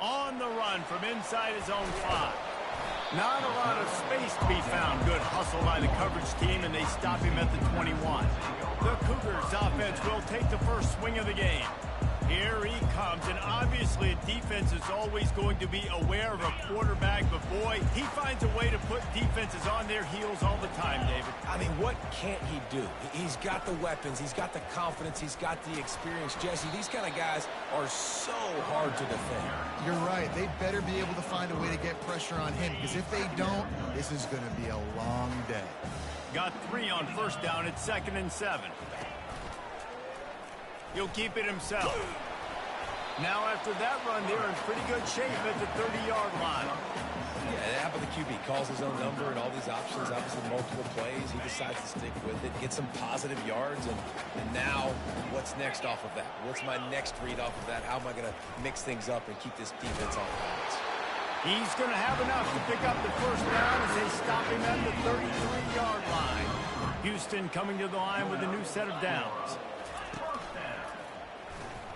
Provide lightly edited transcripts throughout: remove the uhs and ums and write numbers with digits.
On the run from inside his own 5. Not a lot of space to be found. Good hustle by the coverage team, and they stop him at the 21. The Cougars offense will take the first swing of the game. Here he comes, and obviously defense is always going to be aware of a quarterback, but boy, he finds a way to put defenses on their heels all the time, David. I mean, what can't he do? He's got the weapons, he's got the confidence, he's got the experience. Jesse, these kind of guys are so hard to defend. You're right. They better be able to find a way to get pressure on him, because if they don't, this is going to be a long day. Got 3 on first down at 2nd and 7. He'll keep it himself. Now after that run, they're in pretty good shape at the 30-yard line. Yeah, it happened to QB. Calls his own number and all these options, obviously multiple plays. He decides to stick with it, get some positive yards, and now what's next off of that? What's my next read off of that? How am I going to mix things up and keep this defense on balance? He's going to have enough to pick up the first down as they stop him at the 33-yard line. Houston coming to the line with a new set of downs.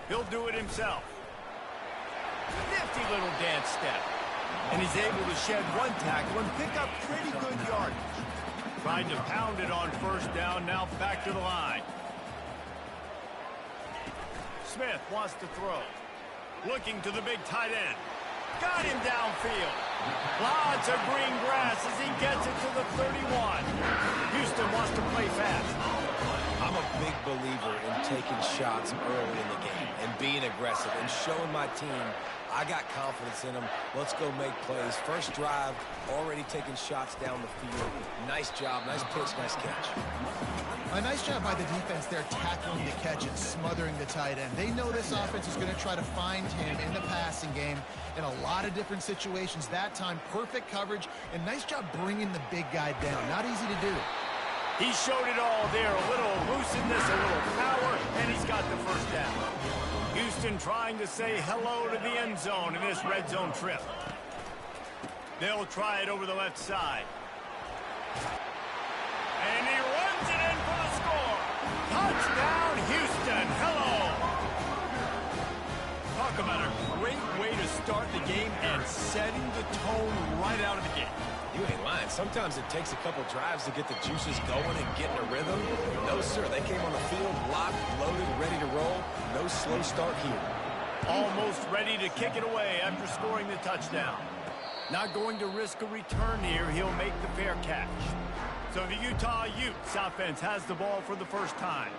He'll do it himself. Nifty little dance step. And he's able to shed 1 tackle and pick up pretty good yardage. Trying to pound it on first down, now back to the line. Smith wants to throw. Looking to the big tight end. Got him downfield. Lots of green grass as he gets it to the 31. Houston wants to play fast. I'm a big believer in taking shots early in the game and being aggressive and showing my team I got confidence in them. Let's go make plays. First drive, already taking shots down the field. Nice job, nice pitch, nice catch. A nice job by the defense there, tackling the catch and smothering the tight end. They know this offense is going to try to find him in the passing game in a lot of different situations. That time, perfect coverage, and nice job bringing the big guy down. Not easy to do. He showed it all there. A little looseness, a little power, and he's got the first down. Houston trying to say hello to the end zone in this red zone trip. They'll try it over the left side. And he runs it in for the score. Touchdown, Houston. Hello. Talk about a great way to start the game and setting the tone right out of the gate. You ain't lying. Sometimes it takes a couple drives to get the juices going and get in a rhythm. No, sir. They came on the field, locked, loaded, ready to roll. No slow start here. Almost ready to kick it away after scoring the touchdown. Not going to risk a return here. He'll make the fair catch. So the Utah Utes offense has the ball for the first time.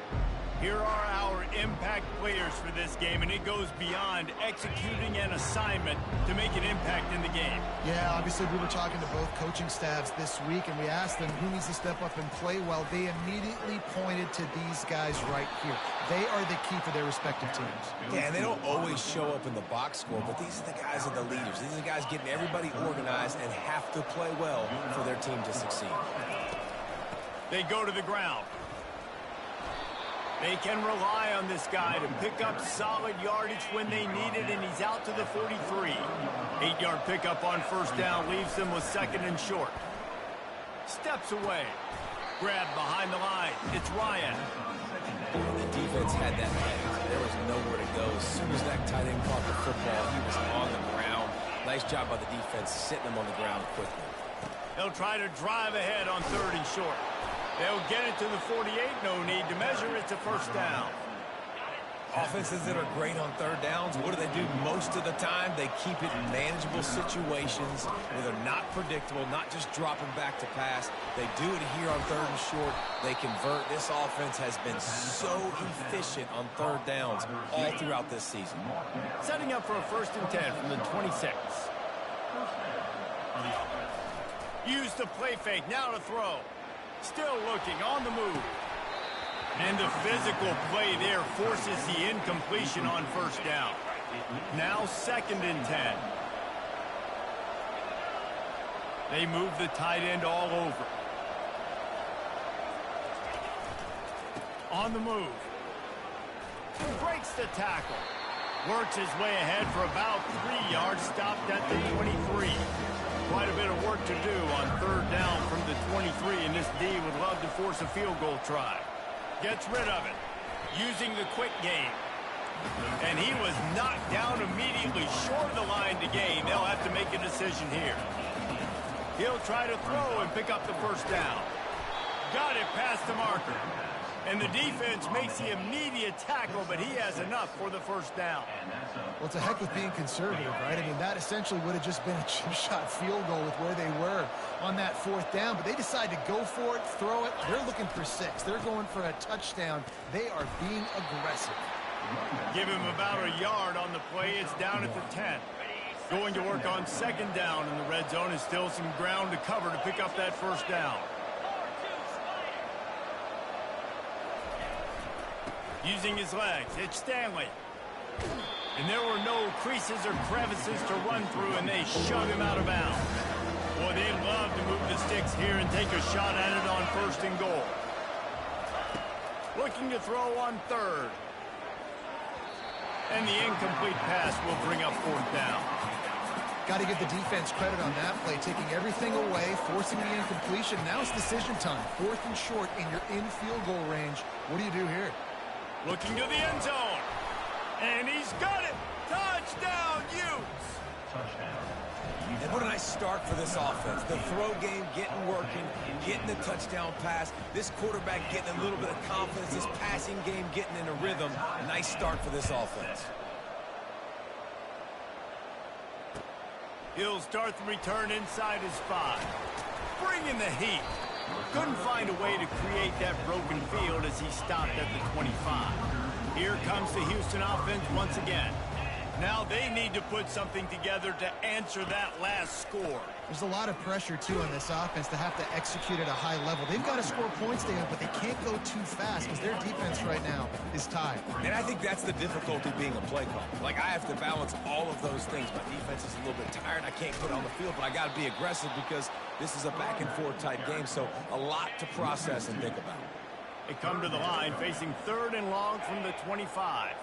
Here are our impact players for this game, and it goes beyond executing an assignment to make an impact in the game. Yeah, obviously we were talking to both coaching staffs this week, and we asked them who needs to step up and play well. They immediately pointed to these guys right here. They are the key for their respective teams. Yeah, and they don't always show up in the box score, but these are the guys that are the leaders. These are the guys getting everybody organized and have to play well for their team to succeed. They go to the ground. They can rely on this guy to pick up solid yardage when they need it, and he's out to the 43. 8-yard pickup on first down leaves them with 2nd and short. Steps away. Grab behind the line. It's Ryan. The defense had that man. There was nowhere to go. As soon as that tight end caught the football, he was on the ground. Nice job by the defense sitting him on the ground quickly. They'll try to drive ahead on 3rd and short. They'll get it to the 48, no need to measure. It's a first down. Offenses that are great on 3rd downs, what do? Most of the time, they keep it in manageable situations where they're not predictable, not just dropping back to pass. They do it here on 3rd and short. They convert. This offense has been so efficient on 3rd downs all throughout this season. Setting up for a 1st and 10 from the 26. Use the play fake, now to throw. Still looking, on the move. And the physical play there forces the incompletion on first down. Now 2nd and 10. They move the tight end all over. On the move. Breaks the tackle. Works his way ahead for about 3 yards, stopped at the 23. Quite a bit of work to do on 3rd down from the 23, and this D would love to force a field goal try. Gets rid of it. Using the quick game. And he was knocked down immediately short of the line to gain. They'll have to make a decision here. He'll try to throw and pick up the first down. Got it past the marker. And the defense makes the immediate tackle, but he has enough for the first down. Well, it's a heck with being conservative, right? I mean, that essentially would have just been a chip shot field goal with where they were on that fourth down, but they decide to go for it, throw it. They're looking for 6. They're going for a touchdown. They are being aggressive. Give him about a yard on the play. It's down at the 10. Going to work on second down in the red zone. Is still some ground to cover to pick up that first down. Using his legs, it's Stanley. And there were no creases or crevices to run through, and they shove him out of bounds. Boy, they'd love to move the sticks here and take a shot at it on first and goal. Looking to throw on third. And the incomplete pass will bring up fourth down. Got to give the defense credit on that play, taking everything away, forcing the incompletion. Now it's decision time. Fourth and short, and you're in field goal range. What do you do here? Looking to the end zone. And he's got it. Touchdown, Utes. And what a nice start for this offense. The throw game getting working, getting the touchdown pass. This quarterback getting a little bit of confidence. This passing game getting in a rhythm. Nice start for this offense. He'll start the return inside his 5. Bring in the heat. Couldn't find a way to create that broken field as he stopped at the 25. Here comes the Houston offense once again. Now they need to put something together to answer that last score. There's a lot of pressure, too, on this offense to have to execute at a high level. They've got to score points, David, but they can't go too fast because their defense right now is tied. And I think that's the difficulty being a play call. Like, I have to balance all of those things. My defense is a little bit tired. I can't put it on the field, but I got to be aggressive because this is a back-and-forth type game, so a lot to process and think about. They come to the line facing third and long from the 25.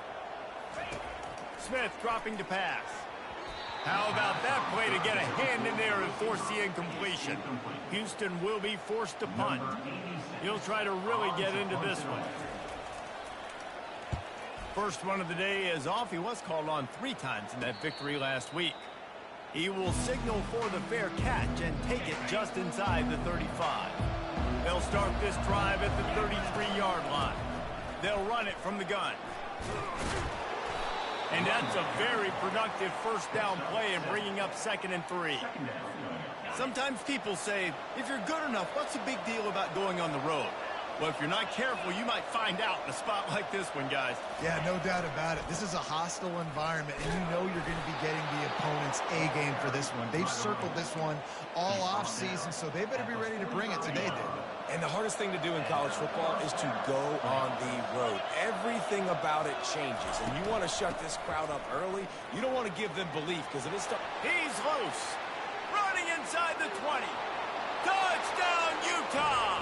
Smith dropping to pass. How about that play to get a hand in there and force the incompletion? Houston will be forced to punt. He'll try to really get into this one. First one of the day is off. He was called on 3 times in that victory last week. He will signal for the fair catch and take it just inside the 35. They'll start this drive at the 33-yard line. They'll run it from the gun. And that's a very productive first down play and bringing up 2nd and 3. Sometimes people say, if you're good enough, what's the big deal about going on the road? Well, if you're not careful, you might find out in a spot like this one, guys. Yeah, no doubt about it. This is a hostile environment, and you know you're going to be getting the opponent's A game for this one. They've circled this one all off season, so they better be ready to bring it today, David. And the hardest thing to do in college football is to go on the road. Everything about it changes, and you want to shut this crowd up early. You don't want to give them belief because if it's he's loose. Running inside the 20. Touchdown, Utah!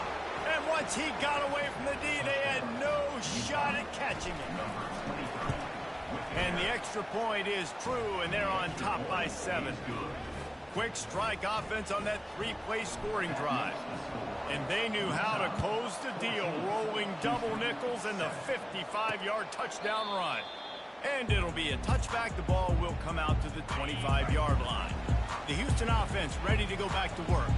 And once he got away from the D, they had no shot at catching him. And the extra point is true, and they're on top by 7. Quick strike offense on that 3-play scoring drive. And they knew how to close the deal, rolling double nickels and the 55-yard touchdown run. And it'll be a touchback. The ball will come out to the 25-yard line. The Houston offense ready to go back to work.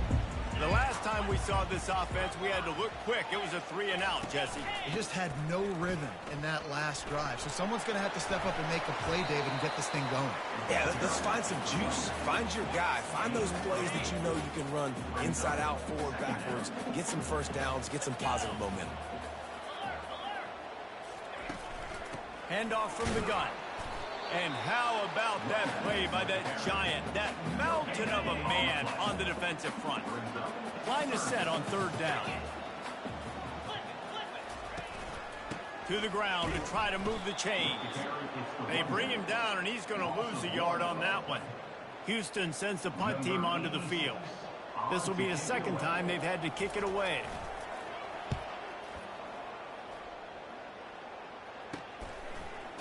The last time we saw this offense, we had to look quick. It was a 3-and-out, Jesse. They just had no rhythm in that last drive. So someone's going to have to step up and make a play, David, and get this thing going. Yeah, let's find some juice. Find your guy. Find those plays that you know you can run inside out, forward, backwards. Get some first downs. Get some positive momentum. Handoff from the gun. And how about that play by that giant, that mountain of a man on the defensive front? Line is set on 3rd down. To the ground to try to move the chains. They bring him down, and he's going to lose a yard on that one. Houston sends the punt team onto the field. This will be the 2nd time they've had to kick it away.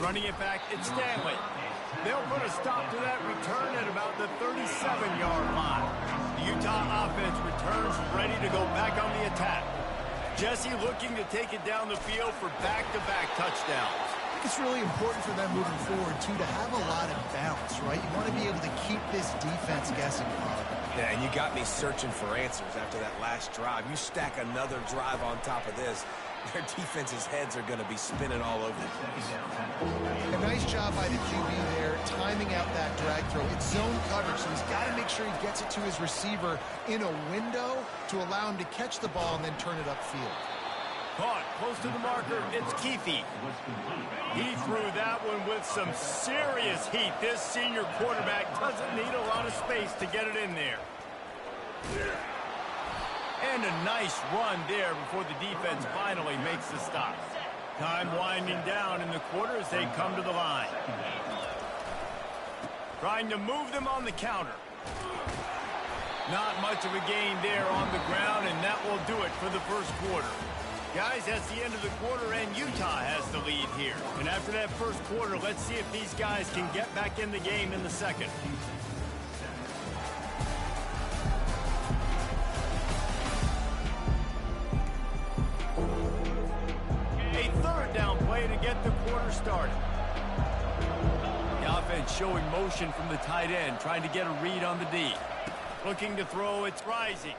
Running it back, it's Stanley. They'll put a stop to that return at about the 37-yard line. The Utah offense returns ready to go back on the attack. Jesse looking to take it down the field for back-to-back touchdowns. think it's really important for them moving forward, too, to have a lot of balance, right? You want to be able to keep this defense guessing, Bob. Yeah, and you got me searching for answers after that last drive. You stack another drive on top of this, their defense's heads are going to be spinning all over the place. A nice job by the QB there, timing out that drag throw. It's zone coverage, so he's got to make sure he gets it to his receiver in a window to allow him to catch the ball and then turn it upfield. Caught close to the marker, it's Keefe. He threw that one with some serious heat. This senior quarterback doesn't need a lot of space to get it in there. And a nice run there before the defense finally makes the stop. Time winding down in the quarter as they come to the line. Trying to move them on the counter. Not much of a gain there on the ground, and that will do it for the first quarter. Guys, that's the end of the quarter, and Utah has the lead here. And after that first quarter, let's see if these guys can get back in the game in the second. A third down play to get the quarter started. The offense showing motion from the tight end, trying to get a read on the D. Looking to throw, it's Rising.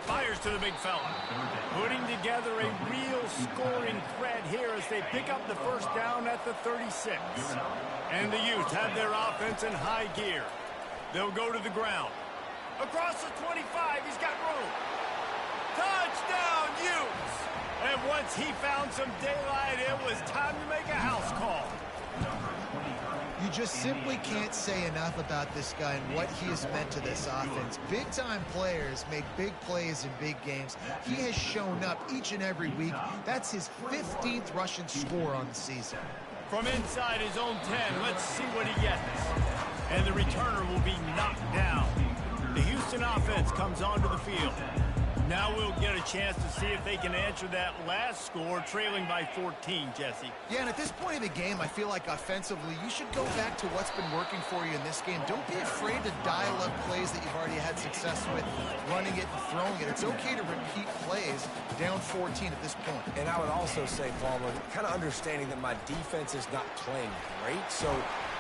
Fires to the big fella. Putting together a real scoring threat here as they pick up the first down at the 36. And the Utes have their offense in high gear. They'll go to the ground. Across the 25, he's got room. Touchdown, Utes! And once he found some daylight, it was time to make a house call. You just simply can't say enough about this guy and what he has meant to this offense. Big-time players make big plays in big games. He has shown up each and every week. That's his 15th rushing score on the season. From inside his own 10, let's see what he gets. And the returner will be knocked down. The Houston offense comes onto the field. Now we'll get a chance to see if they can answer that last score, trailing by 14, Jesse. Yeah, and at this point of the game, I feel like offensively, you should go back to what's been working for you in this game. Don't be afraid to dial up plays that you've already had success with, running it and throwing it. It's okay to repeat plays down 14 at this point. And I would also say, Palmer, kind of understanding that my defense is not playing great, so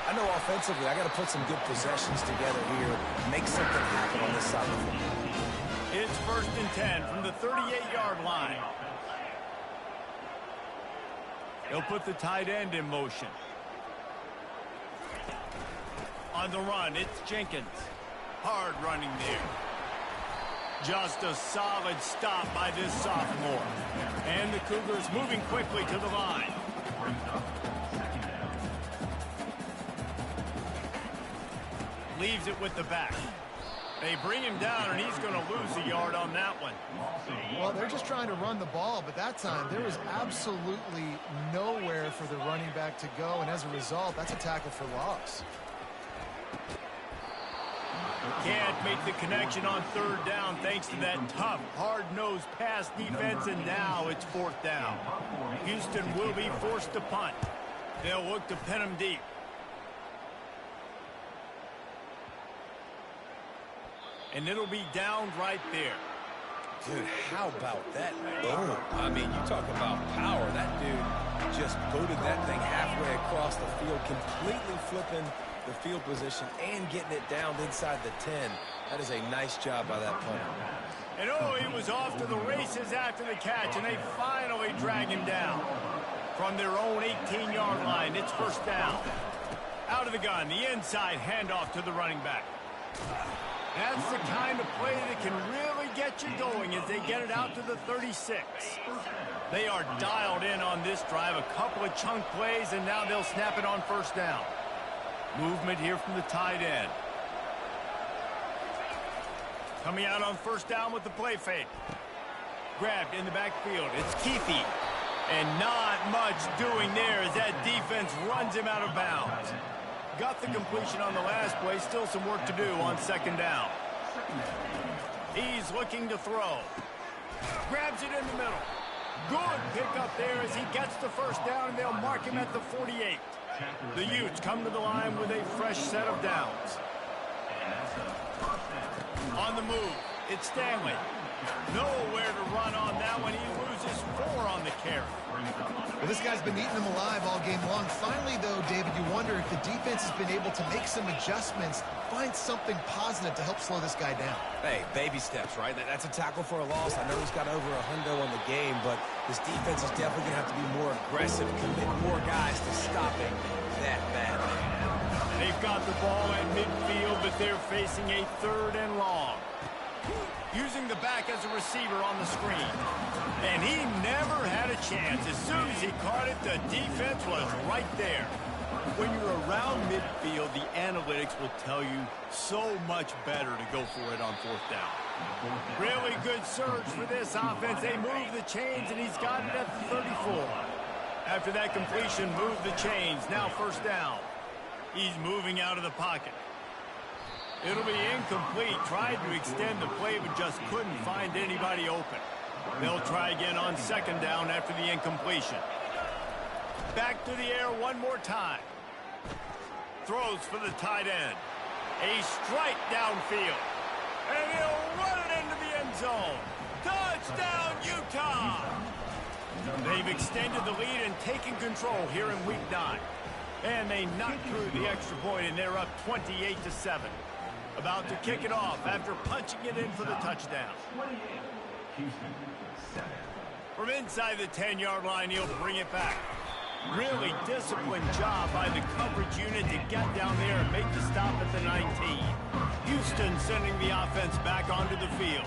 I know offensively I got to put some good possessions together here, make something happen on this side of the football. It's 1st and 10 from the 38-yard line. They'll put the tight end in motion. On the run, it's Jenkins. Hard running there. Just a solid stop by this sophomore. And the Cougars moving quickly to the line. Leaves it with the back. They bring him down, and he's going to lose a yard on that one. Well, they're just trying to run the ball, but that time there was absolutely nowhere for the running back to go, and as a result, that's a tackle for loss. Can't make the connection on 3rd down thanks to that tough, hard-nosed pass defense, and now it's 4th down. Houston will be forced to punt. They'll look to pin him deep. And it'll be down right there. Dude, how about that boom? I mean, you talk about power. That dude just booted that thing halfway across the field, completely flipping the field position and getting it down inside the 10. That is a nice job by that punter. And oh, he was off to the races after the catch, and they finally drag him down. From their own 18-yard line, it's 1st down. Out of the gun, the inside handoff to the running back. That's the kind of play that can really get you going as they get it out to the 36. They are dialed in on this drive, a couple of chunk plays, and now they'll snap it on 1st down. Movement here from the tight end. Coming out on 1st down with the play fake. Grabbed in the backfield. It's Keefe. And not much doing there as that defense runs him out of bounds. Got the completion on the last play. Still some work to do on 2nd down. He's looking to throw. Grabs it in the middle. Good pickup there as he gets the 1st down, and they'll mark him at the 48. The Utes come to the line with a fresh set of downs. On the move, it's Stanley. Nowhere to run on that one. He loses 4 on the carry. Well, this guy's been eating them alive all game long. Finally, though, David, you wonder if the defense has been able to make some adjustments, find something positive to help slow this guy down. Hey, baby steps, right? That's a tackle for a loss. I know he's got over $100 on the game, but this defense is definitely going to have to be more aggressive, commit more guys to stopping that bad man. They've got the ball at midfield, but they're facing a 3rd and long. Using the back as a receiver on the screen. And he never had a chance. As soon as he caught it, the defense was right there. When you're around midfield, the analytics will tell you so much better to go for it on 4th down. Really good surge for this offense. They move the chains, and he's got it at the 34. After that completion, move the chains. Now 1st down. He's moving out of the pocket. It'll be incomplete. Tried to extend the play, but just couldn't find anybody open. They'll try again on 2nd down after the incompletion. Back to the air one more time. Throws for the tight end. A strike downfield. And he'll run it into the end zone. Touchdown, Utah! They've extended the lead and taken control here in Week 9. And they knocked through the extra point, and they're up 28-7. About to kick it off after punching it in for the touchdown. From inside the 10-yard line, he'll bring it back. Really disciplined job by the coverage unit to get down there and make the stop at the 19. Houston sending the offense back onto the field.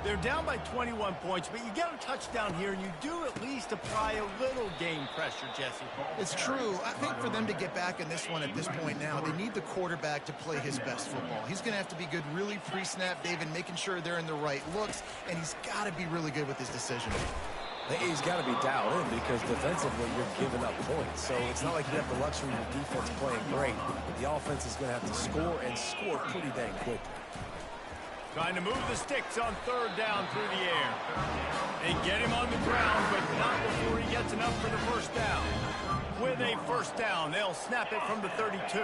They're down by 21 points, but you get a touchdown here, and you do at least apply a little game pressure, Jesse. It's true. I think for them to get back in this one at this point now, they need the quarterback to play his best football. He's going to have to be good really pre-snap, David, making sure they're in the right looks, and he's got to be really good with his decision. He's got to be dialed in because defensively you're giving up points. So it's not like you have the luxury of the defense playing great. The offense is going to have to score and score pretty dang quickly. Trying to move the sticks on 3rd down through the air. They get him on the ground, but not before he gets enough for the 1st down. With a 1st down, they'll snap it from the 32.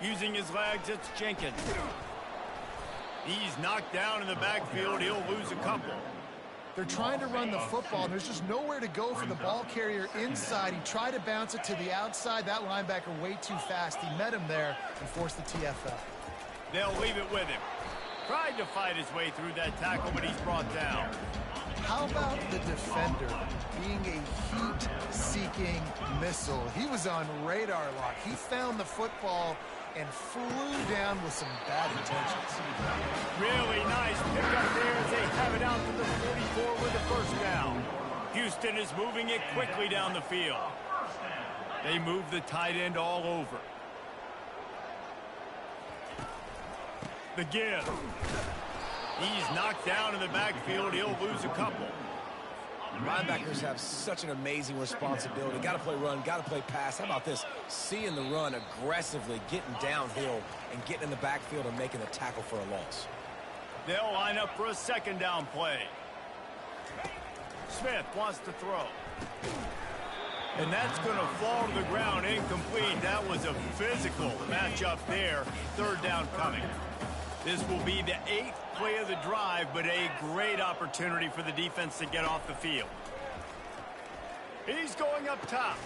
Using his legs, it's Jenkins. He's knocked down in the backfield. He'll lose a couple. They're trying to run the football, and there's just nowhere to go for the ball carrier inside. He tried to bounce it to the outside. That linebacker way too fast. He met him there and forced the TFL. They'll leave it with him. Tried to fight his way through that tackle, but he's brought down. How about the defender being a heat-seeking missile? He was on radar lock. He found the football and flew down with some bad intentions. Really nice pickup there as they have it out to the 44 with the 1st down. Houston is moving it quickly down the field. They move the tight end all over. The give. He's knocked down in the backfield. He'll lose a couple. Linebackers have such an amazing responsibility. Got to play run, got to play pass. How about this? Seeing the run aggressively, getting downhill, and getting in the backfield and making a tackle for a loss. They'll line up for a 2nd down play. Smith wants to throw. And that's going to fall to the ground incomplete. That was a physical matchup there. 3rd down coming. This will be the 8th play of the drive, but a great opportunity for the defense to get off the field. He's going up top.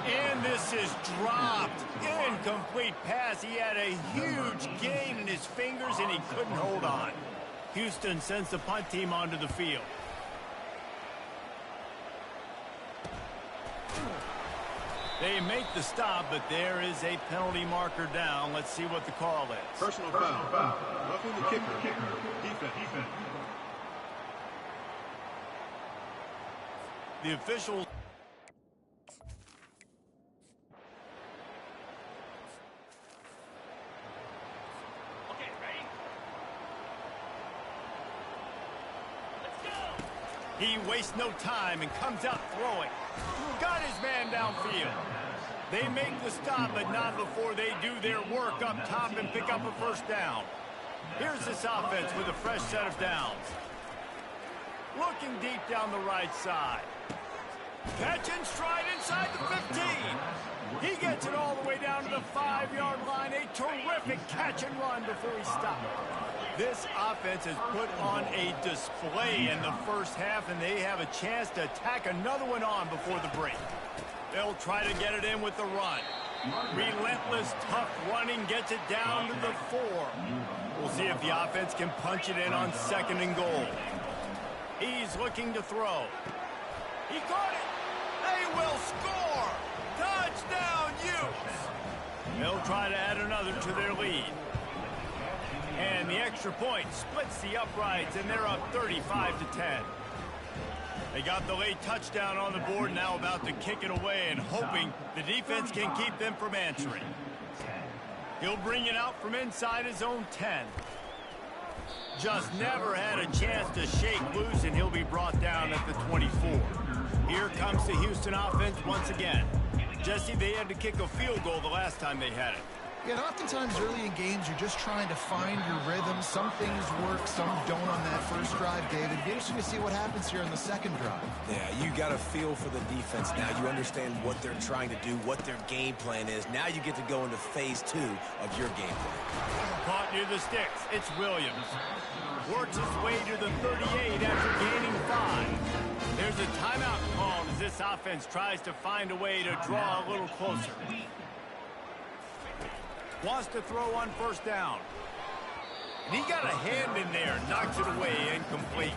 And this is dropped. Incomplete pass. He had a huge gain in his fingers, and he couldn't hold on. Houston sends the punt team onto the field. They make the stop, but there is a penalty marker down. Let's see what the call is. Personal foul. Roughing the kicker. Defense. The officials. Okay, ready? Let's go! He wastes no time and comes out throwing. Got his man downfield. They make the stop, but not before they do their work up top and pick up a 1st down. Here's this offense with a fresh set of downs. Looking deep down the right side. Catch and stride inside the 15. He gets it all the way down to the 5-yard line. A terrific catch and run before he stopped. This offense has put on a display in the first half, and they have a chance to tack another one on before the break. They'll try to get it in with the run. Relentless, tough running gets it down to the 4. We'll see if the offense can punch it in on 2nd and goal. He's looking to throw. He caught it. They will score. Touchdown, Utes. They'll try to add another to their lead. And the extra point splits the uprights, and they're up 35-10. They got the late touchdown on the board, now about to kick it away and hoping the defense can keep them from answering. He'll bring it out from inside his own 10. Just never had a chance to shake loose, and he'll be brought down at the 24. Here comes the Houston offense once again. Jesse, they had to kick a field goal the last time they had it. Yeah, and oftentimes early in games, you're just trying to find your rhythm. Some things work, some don't on that first drive, David. It'd be interesting to see what happens here on the second drive. Yeah, you got a feel for the defense now. You understand what they're trying to do, what their game plan is. Now you get to go into phase 2 of your game plan. Caught near the sticks. It's Williams. Works his way to the 38 after gaining 5. There's a timeout called as this offense tries to find a way to draw a little closer. Wants to throw on first down. And he got a hand in there, knocks it away, incomplete.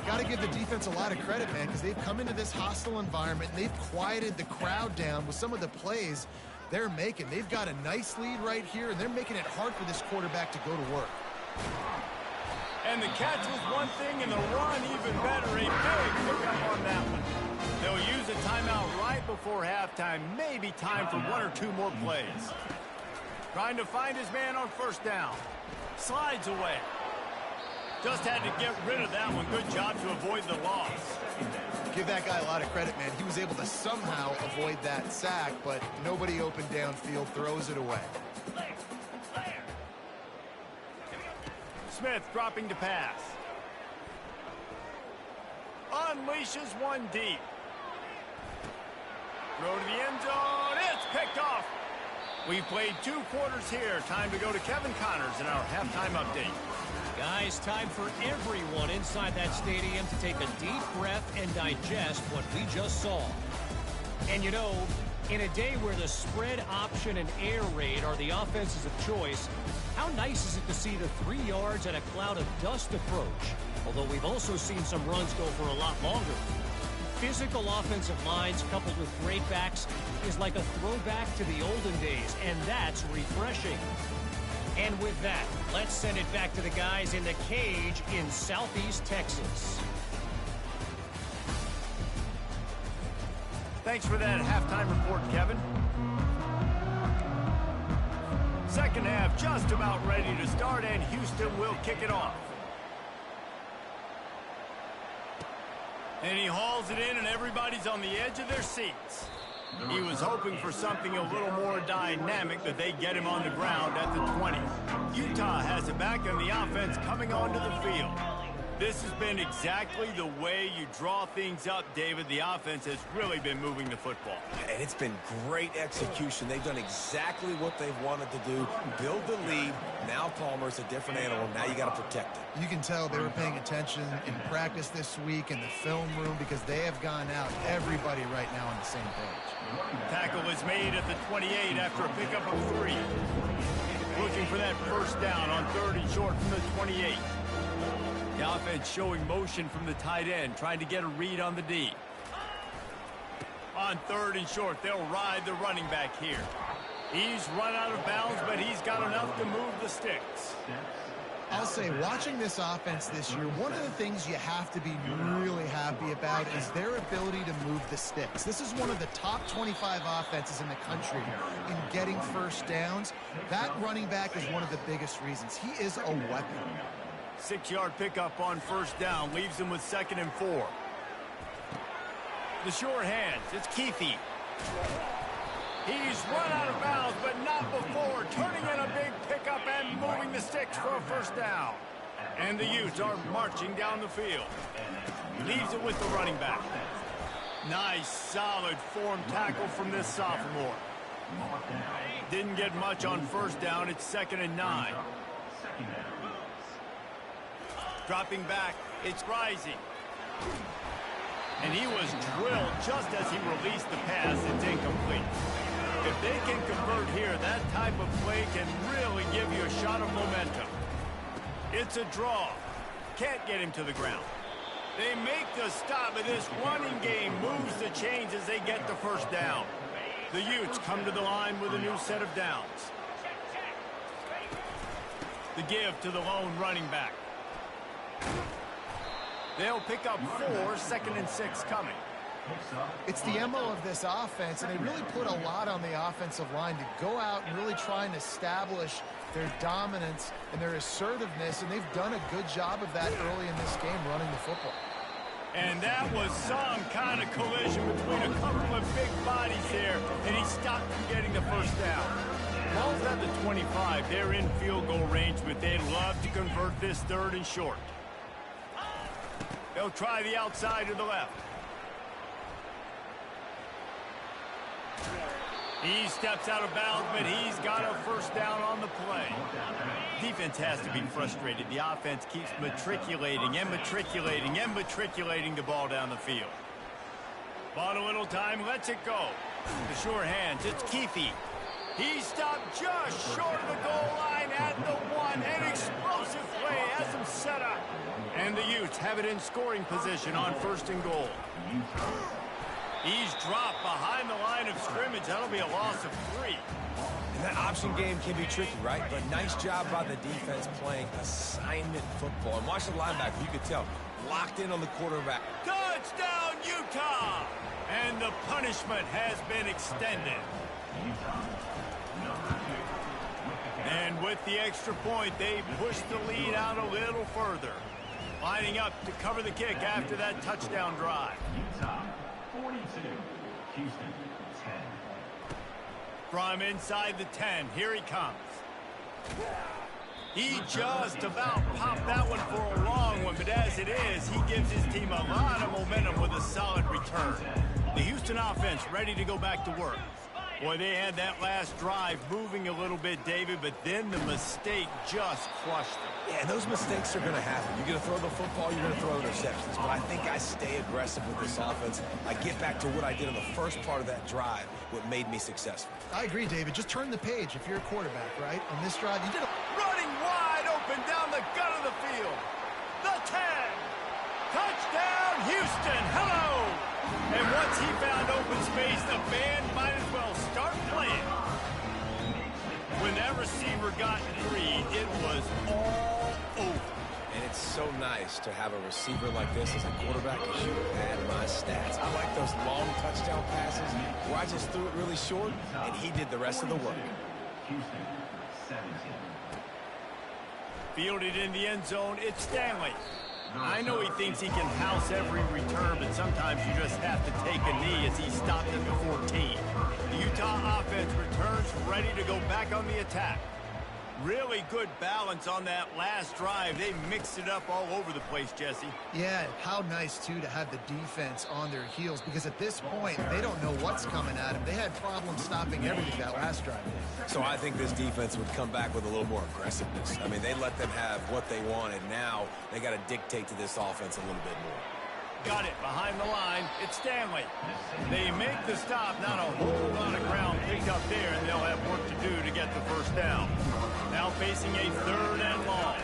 Got to give the defense a lot of credit, man, because they've come into this hostile environment, and they've quieted the crowd down with some of the plays they're making. They've got a nice lead right here, and they're making it hard for this quarterback to go to work. And the catch was one thing, and the run even better. A big pickup on that one. They'll use a timeout right before halftime. Maybe time for 1 or 2 more plays. Trying to find his man on first down. Slides away. Just had to get rid of that one. Good job to avoid the loss. Give that guy a lot of credit, man. He was able to somehow avoid that sack, but nobody open downfield, throws it away. Smith dropping to pass. Unleashes one deep. Throw to the end zone. It's picked off. We've played 2 quarters here. Time to go to Kevin Connors in our halftime update. Guys, time for everyone inside that stadium to take a deep breath and digest what we just saw. And you know, in a day where the spread option and air raid are the offenses of choice, how nice is it to see the 3 yards and a cloud of dust approach? Although we've also seen some runs go for a lot longer. Physical offensive lines coupled with great backs is like a throwback to the olden days, and that's refreshing. And with that, let's send it back to the guys in the cage in Southeast Texas. Thanks for that halftime report, Kevin. Second half just about ready to start, and Houston will kick it off. And he hauls it in, and everybody's on the edge of their seats. He was hoping for something a little more dynamic, but they get him on the ground at the 20. Utah has it back, and the offense coming onto the field. This has been exactly the way you draw things up, David. The offense has really been moving the football. And it's been great execution. They've done exactly what they've wanted to do. Build the lead. Now Palmer's a different animal. Now you got to protect it. You can tell they were paying attention in practice this week in the film room because they have gone out, everybody right now on the same page. Tackle is made at the 28 after a pickup of 3. Looking for that first down on 3rd and short from the 28. The offense showing motion from the tight end, trying to get a read on the D. On 3rd and short, they'll ride the running back here. He's run out of bounds, but he's got enough to move the sticks. I'll say, watching this offense this year, one of the things you have to be really happy about is their ability to move the sticks. This is one of the top 25 offenses in the country in getting first downs. That running back is one of the biggest reasons. He is a weapon. 6-yard pickup on first down, leaves him with 2nd and 4. The sure hands, it's Keefe. He's run out of bounds, but not before turning in a big pickup and moving the sticks for a first down. And the Utes are marching down the field. Leaves it with the running back. Nice, solid form tackle from this sophomore. Didn't get much on first down. It's 2nd and 9. Dropping back. It's rising. And he was drilled just as he released the pass. It's incomplete. If they can convert here, that type of play can really give you a shot of momentum. It's a draw. Can't get him to the ground. They make the stop, but this running game moves the chains as they get the first down. The Utes come to the line with a new set of downs. The give to the lone running back. They'll pick up 4, 2nd and 6 coming. It's the MO of this offense, and they really put a lot on the offensive line to go out and really try and establish their dominance and their assertiveness, and they've done a good job of that early in this game running the football. And that was some kind of collision between a couple of big bodies there, and he stopped from getting the first down. Ball's at the 25. They're in field goal range, but they'd love to convert this 3rd and short. They'll try the outside to the left. He steps out of bounds, but he's got a first down on the play. Defense has to be frustrated. The offense keeps matriculating and matriculating and matriculating the ball down the field. Bought a little time, lets it go. The sure hands, it's Keefe. He stopped just short of the goal line at the 1. An explosive play has him set up. And the Utes have it in scoring position on 1st and goal. He's dropped behind the line of scrimmage. That'll be a loss of 3. And that option game can be tricky, right? But nice job by the defense playing assignment football. And watch the linebacker. You could tell. Locked in on the quarterback. Touchdown, Utah! And the punishment has been extended. And with the extra point, they push the lead out a little further. Lining up to cover the kick after that touchdown drive. 42, Houston, 10. From inside the 10, here he comes. He just about popped that one for a long one, but as it is, he gives his team a lot of momentum with a solid return. The Houston offense ready to go back to work. Boy, they had that last drive moving a little bit, David, but then the mistake just crushed them. Yeah, those mistakes are going to happen. You're going to throw the football, you're going to throw interceptions. But I think I stay aggressive with this offense. I get back to what I did in the first part of that drive, what made me successful. I agree, David. Just turn the page if you're a quarterback, right? On this drive, you did a... Running wide open down the gut of the field. The 10. Touchdown, Houston. Hello. And once he found open space, the band might as well start playing. When that receiver got free, it was all over. And it's so nice to have a receiver like this as a quarterback because you had my stats. I like those long touchdown passes where I just threw it really short, and he did the rest of the work. Houston, 17. Fielded in the end zone, it's Stanley. I know he thinks he can house every return, but sometimes you just have to take a knee as he stopped at the 14. The Utah offense returns ready to go back on the attack. Really good balance on that last drive. They mixed it up all over the place, Jesse. Yeah, how nice, too, to have the defense on their heels, because at this point, they don't know what's coming at them. They had problems stopping everything that last drive. So I think this defense would come back with a little more aggressiveness. I mean, they let them have what they wanted. Now they got to dictate to this offense a little bit more. Got it behind the line. It's Stanley. They make the stop. Not a whole lot of ground picked up there, and they'll have work to do to get the first down. Now facing a 3rd and long.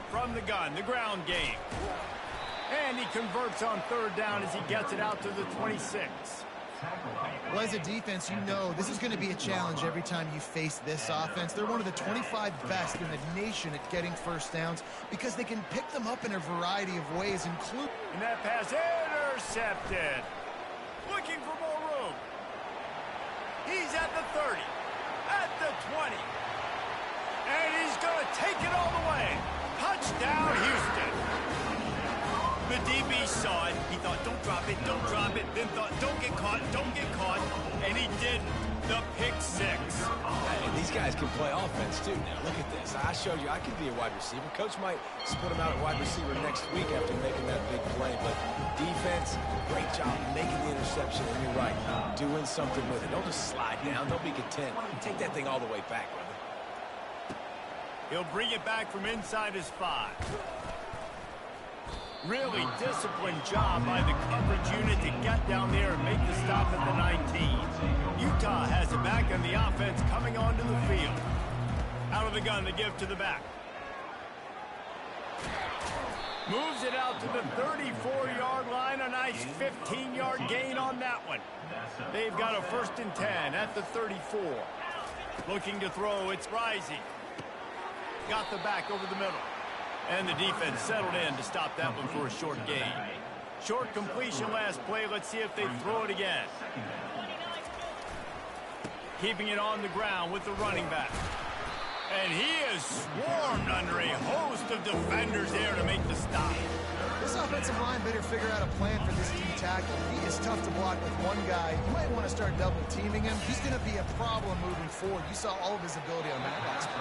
From the gun, the ground game. And he converts on 3rd down as he gets it out to the 26. Well, as a defense, you know this is going to be a challenge every time you face this offense. They're one of the 25 best in the nation at getting first downs because they can pick them up in a variety of ways, including... And that pass intercepted. Looking for more room. He's at the 30, at the 20. And he's going to take it all the way. Touchdown, Houston. The DB saw it. He thought, don't drop it, then thought, don't get caught, and he didn't. The pick 6. And these guys can play offense, too. Now, look at this. I showed you I could be a wide receiver. Coach might split him out at wide receiver next week after making that big play. But defense, great job making the interception. And you're right, doing something with it. Don't just slide down. Don't be content. Take that thing all the way back, brother. He'll bring it back from inside his 5. Really disciplined job by the coverage unit to get down there and make the stop at the 19. Utah has it back on the offense coming onto the field. Out of the gun to give to the back. Moves it out to the 34-yard line. A nice 15-yard gain on that one. They've got a 1st and 10 at the 34. Looking to throw, it's Rising. Got the back over the middle. And the defense settled in to stop that one for a short gain. Short completion last play. Let's see if they throw it again. Keeping it on the ground with the running back. And he is swarmed under a host of defenders there to make the stop. This offensive line better figure out a plan for this D tackle. He is tough to block with one guy. You might want to start double teaming him. He's going to be a problem moving forward. You saw all of his ability on that last play.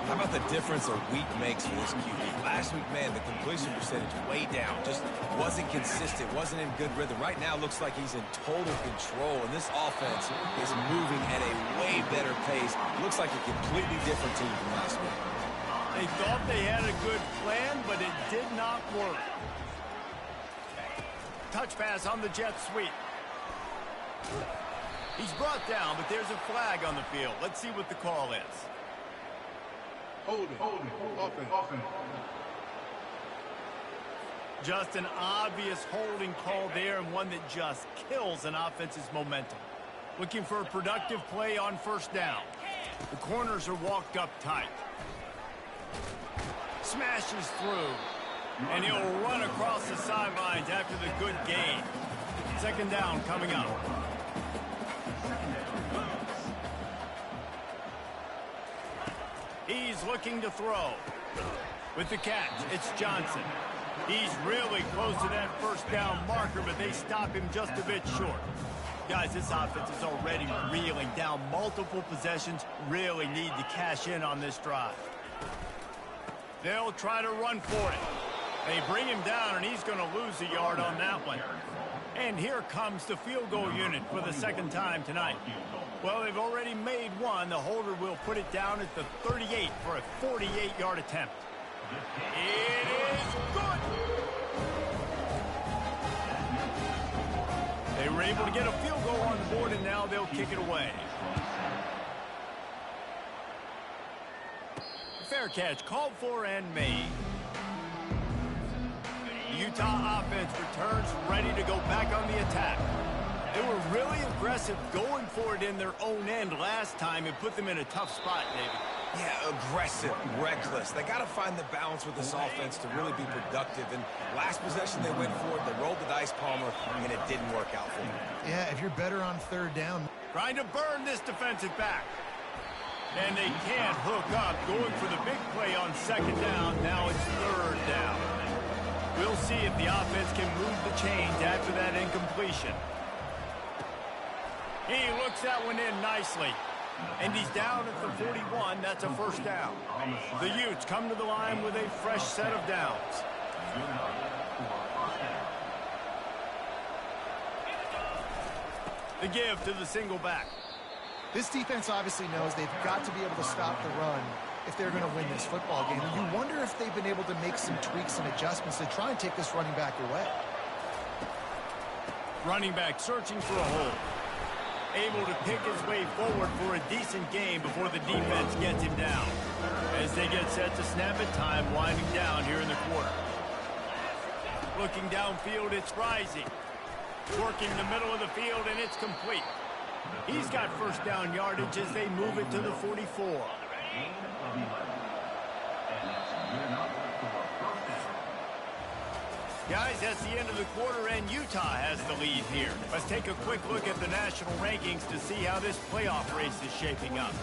How about the difference a week makes for this QB? Last week, man, the completion percentage way down. Just wasn't consistent, wasn't in good rhythm. Right now, looks like he's in total control, and this offense is moving at a way better pace. Looks like a completely different team from last week. They thought they had a good plan, but it did not work. Touch pass on the jet sweep. He's brought down, but there's a flag on the field. Let's see what the call is. Holding. Offense. Just an obvious holding call there, and one that just kills an offense's momentum. Looking for a productive play on 1st down. The corners are walked up tight. Smashes through. And he'll run across the sidelines after the good gain. 2nd down coming up. He's looking to throw. With the catch, it's Johnson. He's really close to that 1st down marker, but they stop him just a bit short. Guys, this offense is already reeling down multiple possessions. Really need to cash in on this drive. They'll try to run for it. They bring him down, and he's going to lose a yard on that one. And here comes the field goal unit for the 2nd time tonight. Well, they've already made one. The holder will put it down at the 38 for a 48-yard attempt. It is good. They were able to get a field goal on the board, and now they'll kick it away. Fair catch called for and made. The Utah offense returns ready to go back on the attack. They were really aggressive going for it in their own end last time and put them in a tough spot, David. Yeah, aggressive, reckless. They got to find the balance with this offense to really be productive. And last possession they went for it, they rolled the dice, Palmer, and it didn't work out for them. Yeah, if you're better on 3rd down. Trying to burn this defensive back. And they can't hook up. Going for the big play on 2nd down. Now it's 3rd down. We'll see if the offense can move the chains after that incompletion. He looks that one in nicely. And he's down at the 41. That's a 1st down. The Utes come to the line with a fresh set of downs. The give to the single back. This defense obviously knows they've got to be able to stop the run if they're going to win this football game. And you wonder if they've been able to make some tweaks and adjustments to try and take this running back away. Running back searching for a hole. Able to pick his way forward for a decent game before the defense gets him down. As they get set to snap it, time winding down here in the quarter. Looking downfield, it's Rising. Working the middle of the field, and it's complete. He's got 1st down yardage as they move it to the 44. Guys, that's the end of the quarter, and Utah has the lead here. Let's take a quick look at the national rankings to see how this playoff race is shaping up.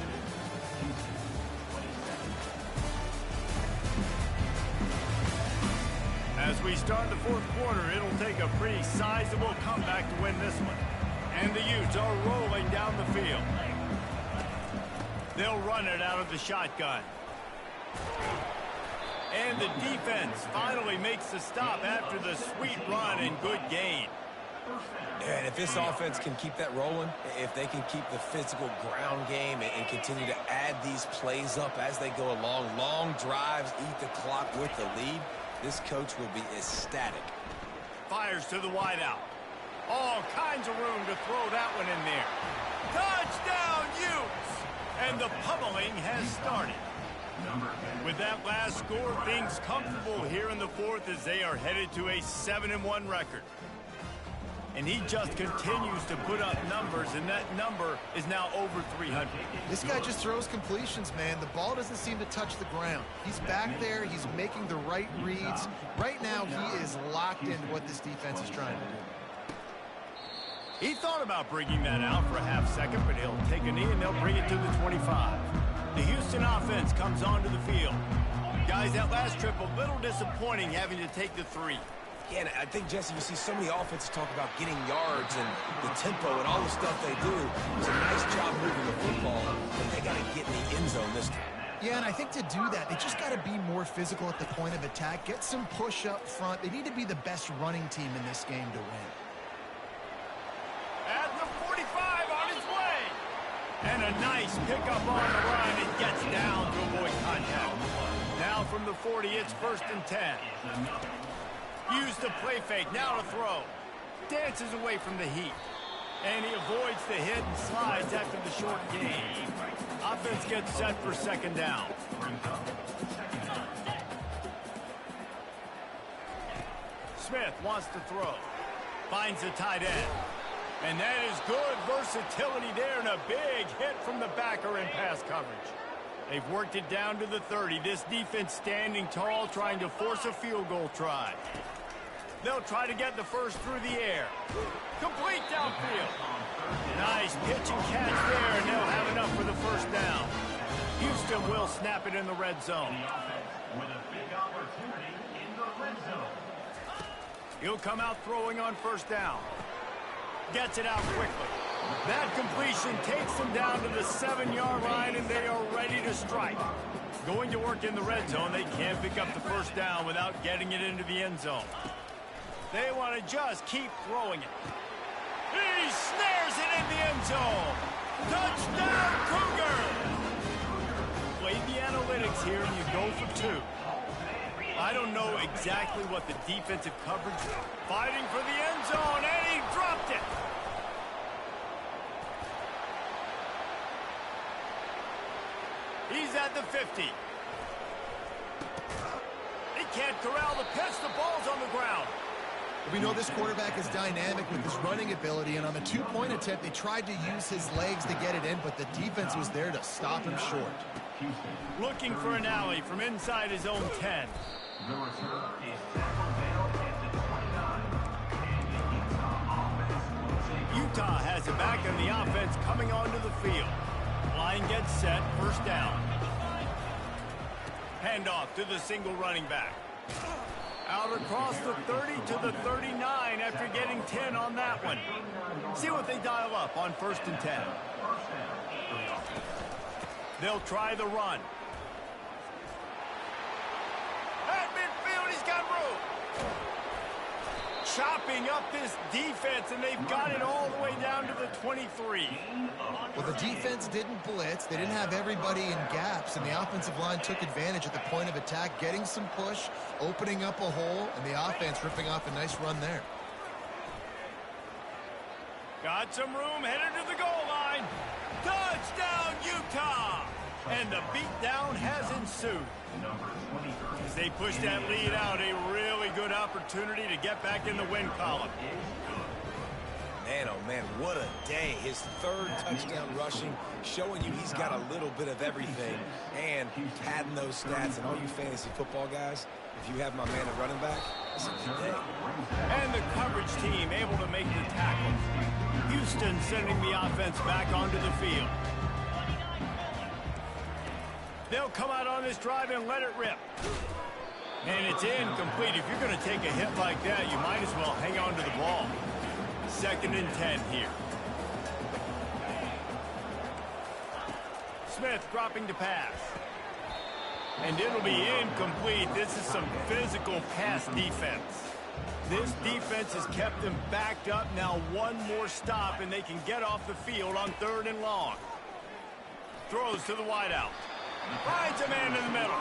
As we start the 4th quarter, it'll take a pretty sizable comeback to win this one. And the Utes are rolling down the field. They'll run it out of the shotgun. And the defense finally makes the stop after the sweet run and good gain. And if this offense can keep that rolling, if they can keep the physical ground game and continue to add these plays up as they go along, long drives, eat the clock with the lead, this coach will be ecstatic. Fires to the wideout. All kinds of room to throw that one in there. Touchdown, Utes! And the pummeling has started. With that last score, things comfortable here in the fourth as they are headed to a 7-1 record. And he just continues to put up numbers, and that number is now over 300. This guy just throws completions, man. The ball doesn't seem to touch the ground. He's back there. He's making the right reads. Right now, he is locked into what this defense is trying to do. He thought about bringing that out for a half second, but he'll take a knee and they'll bring it to the 25. The Houston offense comes onto the field. Guys, that last trip, a little disappointing having to take the 3. Yeah, and I think, Jesse, you see so many offenses talk about getting yards and the tempo and all the stuff they do. It's a nice job moving the football, but they got to get in the end zone this time. Yeah, and I think to do that, they just got to be more physical at the point of attack, get some push up front. They need to be the best running team in this game to win. At the 45 on his way. And a nice pickup on the run. It gets down to avoid contact. Now from the 40, it's 1st and 10. Use the play fake, now to throw. Dances away from the heat. And he avoids the hit and slides after the short gain. Offense gets set for 2nd down. Smith wants to throw. Finds the tight end. And that is good versatility there and a big hit from the backer in pass coverage. They've worked it down to the 30. This defense standing tall, trying to force a field goal try. They'll try to get the first through the air. Complete downfield. Nice pitch and catch there, and they'll have enough for the 1st down. Houston will snap it in the red zone. With a big opportunity in the red zone. He'll come out throwing on 1st down. Gets it out quickly. That completion takes them down to the 7-yard line, and they are ready to strike. Going to work in the red zone, they can't pick up the 1st down without getting it into the end zone. They want to just keep throwing it. He snares it in the end zone. Touchdown, Cougar! Play the analytics here, and you go for 2. I don't know exactly what the defensive coverage is. Fighting for the end zone, and he dropped it. He's at the 50. He can't corral the pitch. The ball's on the ground. We know this quarterback is dynamic with his running ability, and on the 2-point attempt, they tried to use his legs to get it in, but the defense was there to stop him short. Looking for an alley from inside his own 10. The return is Tackle at the 29. And the Utah offense will take Utah has it back, and the offense coming onto the field. Line gets set, 1st down. Handoff to the single running back. Out across the 30 to the 39 after getting 10 on that one. See what they dial up on 1st and 10. They'll try the run. At midfield, he's got room. Chopping up this defense, and they've got it all the way down to the 23. Well, the defense didn't blitz. They didn't have everybody in gaps, and the offensive line took advantage at the point of attack, getting some push, opening up a hole, and the offense ripping off a nice run there. Got some room, headed to the goal line. Touchdown, Utah! And the beatdown has ensued. As they push that lead out, a really good opportunity to get back in the win column. Man, oh man, what a day. His 3rd touchdown rushing, showing you he's got a little bit of everything, and padding those stats. And all you fantasy football guys, if you have my man at running back, it's a good day. And the coverage team able to make the tackle. Houston sending the offense back onto the field. They'll come out on this drive and let it rip. And it's incomplete. If you're going to take a hit like that, you might as well hang on to the ball. 2nd and 10 here. Smith dropping to pass. And it'll be incomplete. This is some physical pass defense. This defense has kept them backed up. Now one more stop, and they can get off the field on 3rd and long. Throws to the wideout. Finds a man in the middle.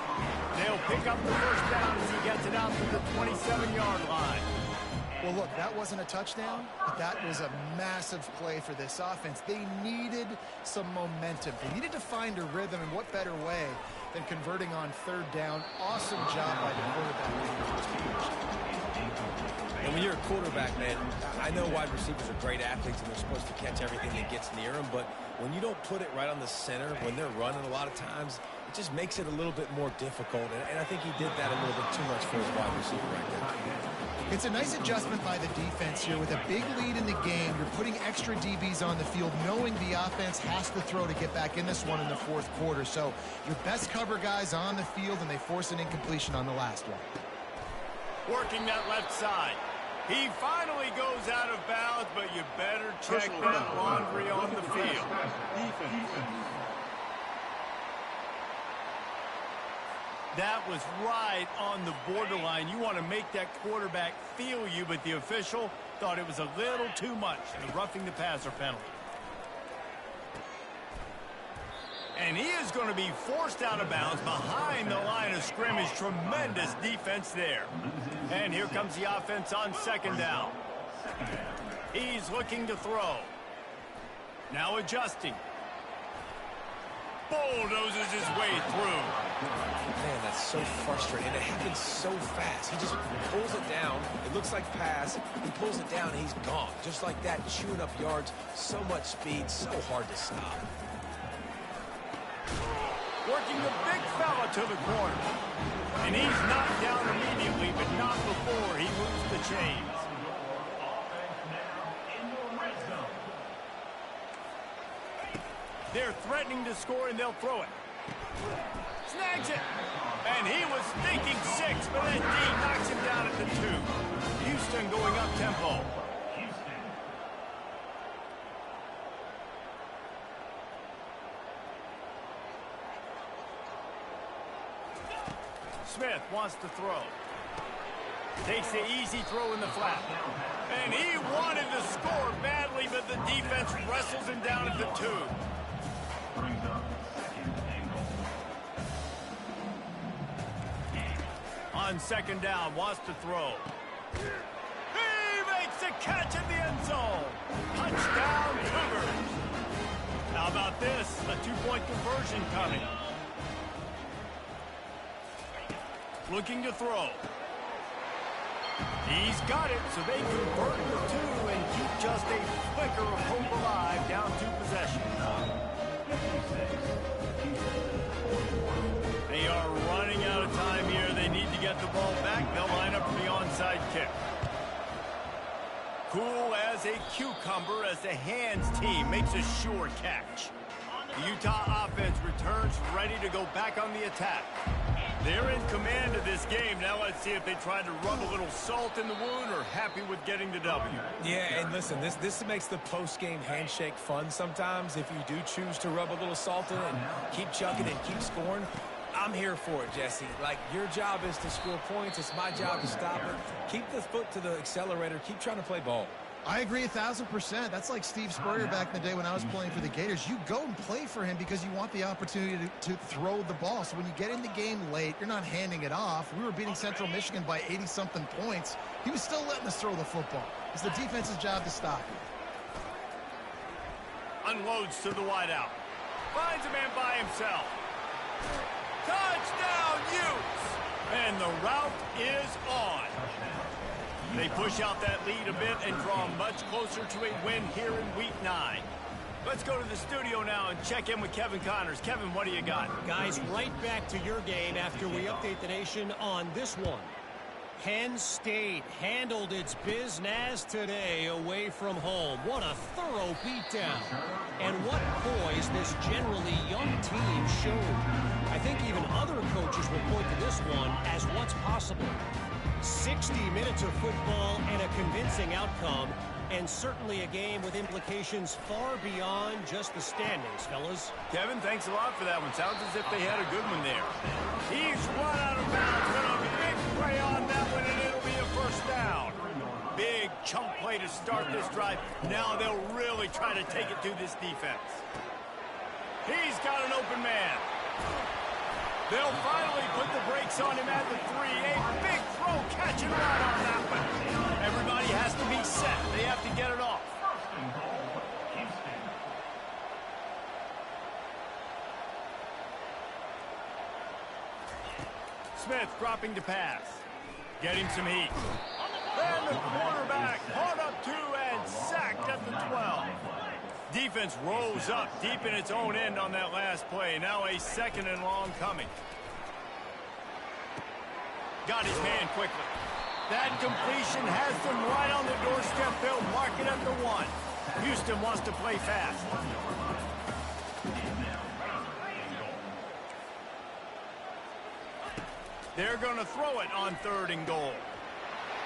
They'll pick up the first down as he gets it out to the 27-yard line. Well, look, that wasn't a touchdown, but that was a massive play for this offense. They needed some momentum. They needed to find a rhythm, and what better way than converting on 3rd down. Awesome job by the quarterback. And when you're a quarterback, man, I know wide receivers are great athletes and they're supposed to catch everything that gets near them, but when you don't put it right on the center, when they're running a lot of times, it just makes it a little bit more difficult. And I think he did that a little bit too much for his wide receiver right there. It's a nice adjustment by the defense here. With a big lead in the game, you're putting extra DBs on the field, knowing the offense has to throw to get back in this one in the 4th quarter. So your best cover guys on the field, and they force an incompletion on the last one. Working that left side. He finally goes out of bounds, but you better check that laundry on the field. That was right on the borderline. You want to make that quarterback feel you, but the official thought it was a little too much. The roughing the passer penalty. And he is going to be forced out of bounds behind the line of scrimmage. Tremendous defense there. And here comes the offense on 2nd down. He's looking to throw. Now adjusting. Bulldozes his way through. Man, that's so frustrating. And it happens so fast. He just pulls it down. It looks like pass. He pulls it down, and he's gone. Just like that, chewing up yards. So much speed, so hard to stop. Working the big fella to the corner. And he's knocked down immediately, but not before he moves the chains. They're threatening to score, and they'll throw it. Snags it. And he was thinking 6, but that D knocks him down at the 2. Houston going up tempo. Smith wants to throw. Takes the easy throw in the flat. And he wanted to score badly, but the defense wrestles him down at the 2. On 2nd down, wants to throw. He makes a catch in the end zone. Touchdown, Cougars. How about this? A 2-point conversion coming. Looking to throw. He's got it, so they convert the 2 and keep just a flicker of hope alive, down 2 possessions. They are running out of time here. They need to get the ball back. They'll line up for the onside kick. Cool as a cucumber as the hands team makes a sure catch. The Utah offense returns ready to go back on the attack. They're in command of this game. Now let's see if they try to rub a little salt in the wound or happy with getting the W. Yeah, and listen, this makes the post-game handshake fun sometimes. If you do choose to rub a little salt in it and keep chucking and keep scoring, I'm here for it, Jesse. Like, your job is to score points. It's my job to stop it. Keep the foot to the accelerator. Keep trying to play ball. I agree 1,000%. That's like Steve Spurrier back in the day when I was playing for the Gators. You go and play for him because you want the opportunity to throw the ball. So when you get in the game late, you're not handing it off. We were beating Central Michigan by 80-something points. He was still letting us throw the football. It's the defense's job to stop it. Unloads to the wideout. Finds a man by himself. Touchdown, Utes! And the route is on. They push out that lead a bit and draw much closer to a win here in Week 9. Let's go to the studio now and check in with Kevin Connors. Kevin, what do you got? Guys, right back to your game after we update the nation on this one. Penn State handled its business today away from home. What a thorough beatdown. And what poise this generally young team showed. I think even other coaches will point to this one as what's possible. 60 minutes of football and a convincing outcome. and certainly a game with implications far beyond just the standings, fellas. Kevin, thanks a lot for that one. Sounds as if they had a good one there. He's run out of bounds with a big play on that one, and it'll be a first down. Big chunk play to start this drive. Now they'll really try to take it to this defense. He's got an open man. They'll finally put the brakes on him at the 3. A big throw, catch and run on that one. Everybody has to be set. They have to get it off. Smith dropping to pass. Getting some heat. And the quarterback caught up to and sacked at the 12. Defense rose up deep in its own end on that last play. Now a second and long coming. Got his man quickly. That completion has them right on the doorstep. They'll mark it at the 1. Houston wants to play fast. They're going to throw it on 3rd and goal.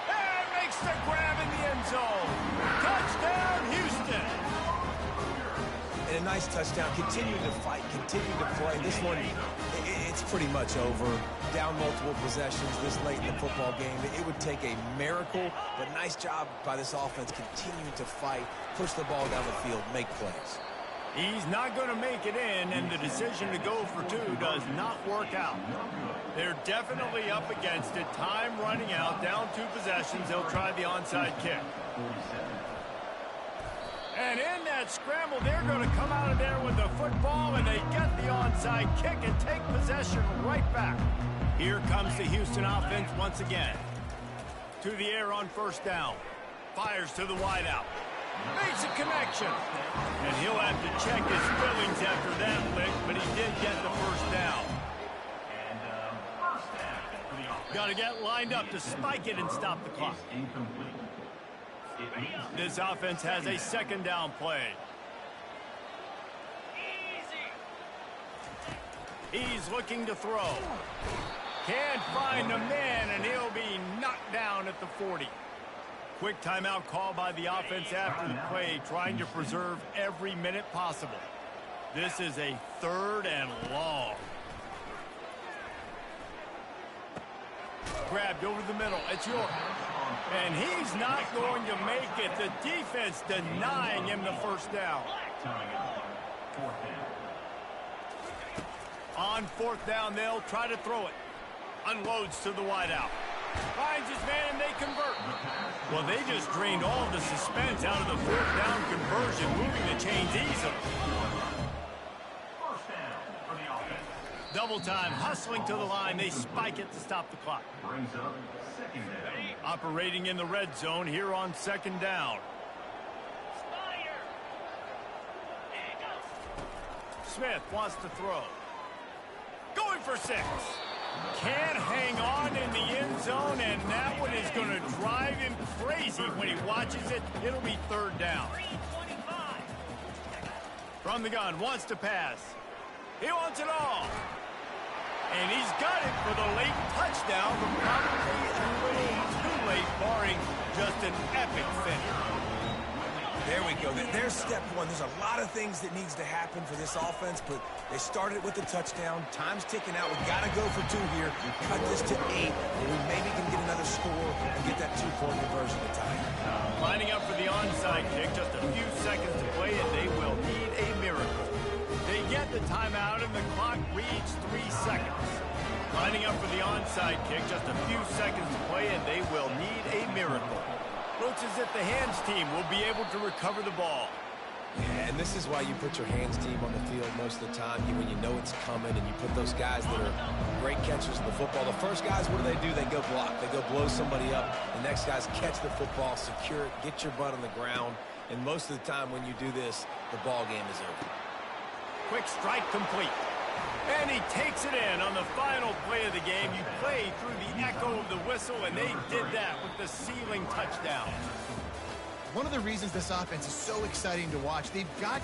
And makes the grab in the end zone. Touchdown, Houston. And a nice touchdown. Continuing to fight, continuing to play. This one, it's pretty much over. Down multiple possessions this late in the football game. It would take a miracle, but nice job by this offense continuing to fight, push the ball down the field, make plays. He's not going to make it in, and the decision to go for 2 does not work out. They're definitely up against it. Time running out, down 2 possessions. They'll try the onside kick. And in that scramble, they're going to come out of there with the football, and they get the onside kick and take possession right back. Here comes the Houston offense once again. To the air on 1st down. Fires to the wideout. Makes a connection. And he'll have to check his feelings after that lick, but he did get the first down. Got to get lined up to spike it and stop the clock. This offense has a 2nd down play. He's looking to throw. Can't find a man, and he'll be knocked down at the 40. Quick timeout call by the offense after the play, trying to preserve every minute possible. This is a 3rd and long. Grabbed over the middle. It's York. And he's not going to make it. The defense denying him the first down. On 4th down, they'll try to throw it. Unloads to the wideout. Finds his man, and they convert. Well, they just drained all of the suspense out of the 4th down conversion, moving the chains easily. Double time, hustling to the line. They spike it to stop the clock. Operating in the red zone here on 2nd down. Smith wants to throw. Going for 6. Can't hang on in the end zone, and that one is going to drive him crazy when he watches it. It'll be 3rd down. From the gun, wants to pass. He wants it all. And he's got it for the late touchdown, but probably a little too late, barring just an epic finish. There we go. There's step 1. There's a lot of things that needs to happen for this offense, but they started with the touchdown. Time's ticking out. We've got to go for 2 here. Cut this to 8, and we maybe can get another score and get that 2-point conversion to tie. Lining up for the onside kick, just a few seconds to play, and they will need a miracle. They get the timeout, and the clock reads 3 seconds. Lining up for the onside kick, just a few seconds to play, and they will need a miracle. Looks as if the hands team will be able to recover the ball. Yeah, and this is why you put your hands team on the field most of the time, when you know it's coming, and you put those guys that are great catchers of the football. The first guys, what do? They go block. They go blow somebody up. The next guys catch the football, secure it, get your butt on the ground. And most of the time when you do this, the ball game is over. Quick strike complete. And he takes it in on the final play of the game. You play through the echo of the whistle, and they did that with the ceiling touchdown. One of the reasons this offense is so exciting to watch, they've got